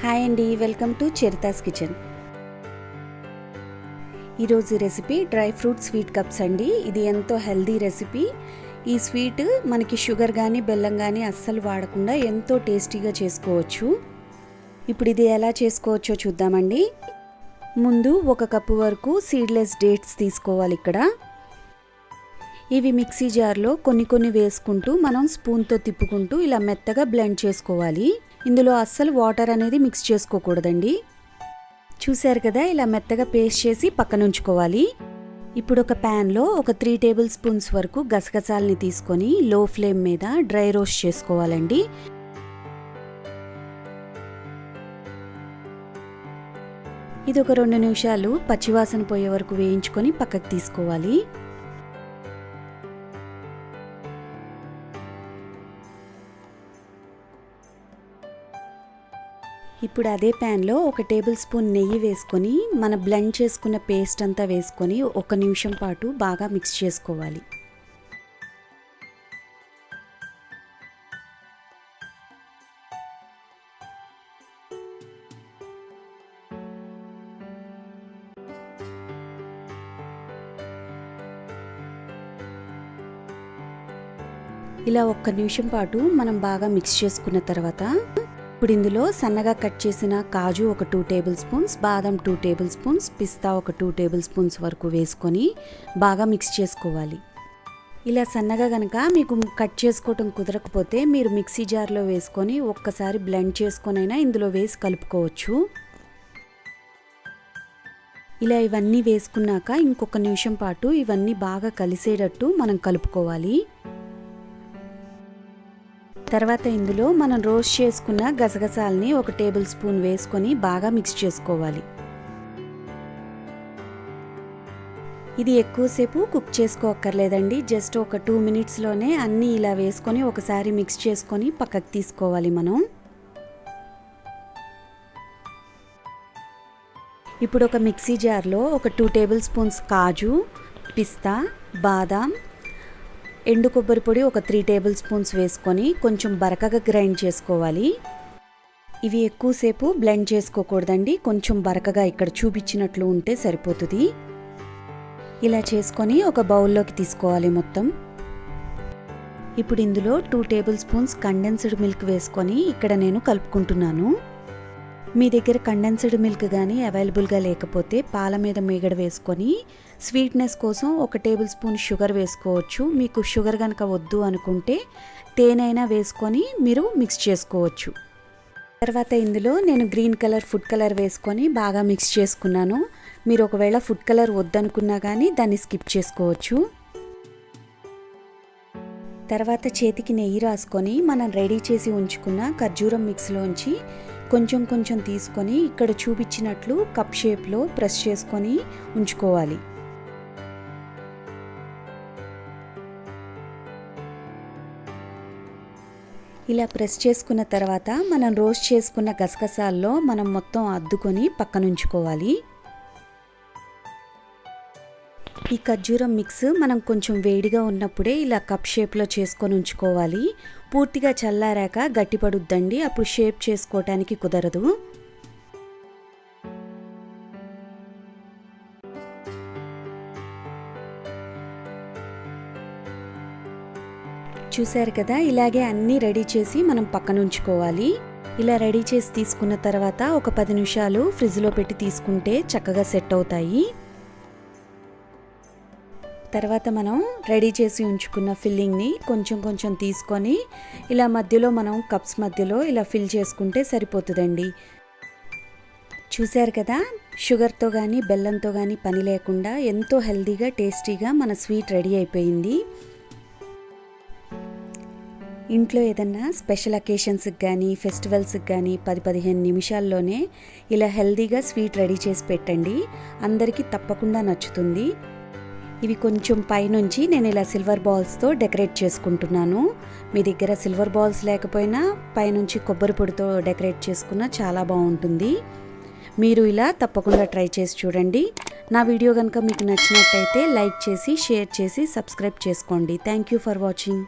Hi అండి, welcome to Charitha's kitchen. ఈరోజు recipe dry fruit sweet cups అండి. ఇది ఎంతో హెల్దీ రెసిపీ. ఈ స్వీట్ మనకి షుగర్ కానీ బెల్లం కానీ అస్సలు వాడకుండా ఎంతో టేస్టీగా చేసుకోవచ్చు. ఇప్పుడు ఇది ఎలా చేసుకోవచ్చో చూద్దామండి. ముందు 1 కప్పు వరకు సీడ్లెస్ డేట్స్ తీసుకోవాలి. ఇక్కడ ఇవి మిక్సీ జార్లో కొన్ని వేసుకుంటూ మనం స్పూన్తో తిప్పుకుంటూ ఇలా మెత్తగా బ్లెండ్ చేసుకోవాలి. ఇందులో అస్సలు వాటర్ అనేది మిక్స్ చేసుకోకూడదండి. చూశారు కదా, ఇలా మెత్తగా పేస్ట్ చేసి పక్కన ఉంచుకోవాలి. ఇప్పుడు ఒక ప్యాన్లో ఒక 3 టేబుల్ స్పూన్స్ వరకు గసగసాలని తీసుకొని లో ఫ్లేమ్ మీద డ్రై రోస్ట్ చేసుకోవాలండి. ఇది ఒక 2 నిమిషాలు పచ్చివాసన పోయే వరకు వేయించుకొని పక్కకు తీసుకోవాలి. ఇప్పుడు అదే ప్యాన్లో 1 టేబుల్ స్పూన్ నెయ్యి వేసుకొని మన బ్లెండ్ చేసుకున్న పేస్ట్ అంతా వేసుకొని 1 నిమిషం పాటు బాగా మిక్స్ చేసుకోవాలి. ఇలా 1 నిమిషం పాటు మనం బాగా మిక్స్ చేసుకున్న తర్వాత ఇప్పుడు ఇందులో సన్నగా కట్ చేసిన కాజు ఒక 2 టేబుల్ స్పూన్స్, బాదం 2 టేబుల్ స్పూన్స్, పిస్తా ఒక 2 టేబుల్ స్పూన్స్ వరకు వేసుకొని బాగా మిక్స్ చేసుకోవాలి. ఇలా సన్నగా కనుక మీకు కట్ చేసుకోవటం కుదరకపోతే మీరు మిక్సీ జార్లో వేసుకొని ఒక్కసారి బ్లెండ్ చేసుకొనైనా ఇందులో వేసి కలుపుకోవచ్చు. ఇలా ఇవన్నీ వేసుకున్నాక ఇంకొక నిమిషం పాటు ఇవన్నీ బాగా కలిసేటట్టు మనం కలుపుకోవాలి. తర్వాత ఇందులో మనం రోస్ట్ చేసుకున్న గసగసాలని 1 టేబుల్ స్పూన్ వేసుకొని బాగా మిక్స్ చేసుకోవాలి. ఇది ఎక్కువసేపు కుక్ చేసుకోక్కర్లేదండి. జస్ట్ ఒక 2 మినిట్స్లోనే అన్నీ ఇలా వేసుకొని ఒకసారి మిక్స్ చేసుకొని పక్కకు తీసుకోవాలి మనం. ఇప్పుడు ఒక మిక్సీ జార్లో ఒక 2 టేబుల్ స్పూన్స్ కాజు, పిస్తా, బాదాం, ఎండు కొబ్బరి పొడి ఒక 3 టేబుల్ స్పూన్స్ వేసుకొని కొంచెం బరకగా గ్రైండ్ చేసుకోవాలి. ఇవి ఎక్కువసేపు బ్లెండ్ చేసుకోకూడదండి, కొంచెం బరకగా ఇక్కడ చూపించినట్లు ఉంటే సరిపోతుంది. ఇలా చేసుకొని ఒక బౌల్లోకి తీసుకోవాలి మొత్తం. ఇప్పుడు ఇందులో 2 టేబుల్ స్పూన్స్ కండెన్స్డ్ మిల్క్ వేసుకొని ఇక్కడ నేను కలుపుకుంటున్నాను. మీ దగ్గర కండెన్స్డ్ మిల్క్ కానీ అవైలబుల్గా లేకపోతే పాల మీద మీగడ వేసుకొని స్వీట్నెస్ కోసం 1 టేబుల్ స్పూన్ షుగర్ వేసుకోవచ్చు. మీకు షుగర్ కనుక వద్దు అనుకుంటే తేనె వేసుకొని మీరు మిక్స్ చేసుకోవచ్చు. తర్వాత ఇందులో నేను గ్రీన్ కలర్ ఫుడ్ కలర్ వేసుకొని బాగా మిక్స్ చేసుకున్నాను. మీరు ఒకవేళ ఫుడ్ కలర్ వద్దనుకున్నా కానీ దాన్ని స్కిప్ చేసుకోవచ్చు. తర్వాత చేతికి నెయ్యి రాసుకొని మనం రెడీ చేసి ఉంచుకున్న ఖర్జూరం మిక్స్లోంచి కొంచెం తీసుకొని ఇక్కడ చూపించినట్లు కప్ షేప్లో ప్రెస్ చేసుకొని ఉంచుకోవాలి. ఇలా ప్రెస్ చేసుకున్న తర్వాత మనం రోస్ట్ చేసుకున్న గసగసాల్లో మనం మొత్తం అద్దుకొని పక్కన ఉంచుకోవాలి. ఈ ఖర్జూరం మిక్స్ మనం కొంచెం వేడిగా ఉన్నప్పుడే ఇలా కప్ షేప్లో చేసుకొని ఉంచుకోవాలి. పూర్తిగా చల్లారాక గట్టిపడుద్దండి, అప్పుడు షేప్ చేసుకోవటానికి కుదరదు. చూశారు కదా, ఇలాగే అన్నీ రెడీ చేసి మనం పక్కన ఉంచుకోవాలి. ఇలా రెడీ చేసి తీసుకున్న తర్వాత ఒక 10 నిమిషాలు ఫ్రిడ్జ్లో పెట్టి తీసుకుంటే చక్కగా సెట్ అవుతాయి. తర్వాత మనం రెడీ చేసి ఉంచుకున్న ఫిల్లింగ్ని కొంచెం తీసుకొని ఇలా మధ్యలో మనం కప్స్ మధ్యలో ఇలా ఫిల్ చేసుకుంటే సరిపోతుందండి. చూశారు కదా, షుగర్తో కానీ బెల్లంతో కానీ పని లేకుండా ఎంతో హెల్తీగా టేస్టీగా మన స్వీట్ రెడీ అయిపోయింది. ఇంట్లో ఏదన్నా స్పెషల్ అకేషన్స్కి కానీ ఫెస్టివల్స్కి కానీ 10-15 నిమిషాల్లోనే ఇలా హెల్తీగా స్వీట్ రెడీ చేసి పెట్టండి. అందరికీ తప్పకుండా నచ్చుతుంది. ఇవి కొంచెం పైనుంచి నేను ఇలా సిల్వర్ బాల్స్తో డెకరేట్ చేసుకుంటున్నాను. మీ దగ్గర సిల్వర్ బాల్స్ లేకపోయినా పైనుంచి కొబ్బరి పొడితో డెకరేట్ చేసుకున్నా చాలా బాగుంటుంది. మీరు ఇలా తప్పకుండా ట్రై చేసి చూడండి. నా వీడియో కనుక మీకు నచ్చినట్టయితే లైక్ చేసి షేర్ చేసి సబ్స్క్రైబ్ చేసుకోండి. Thank you for watching.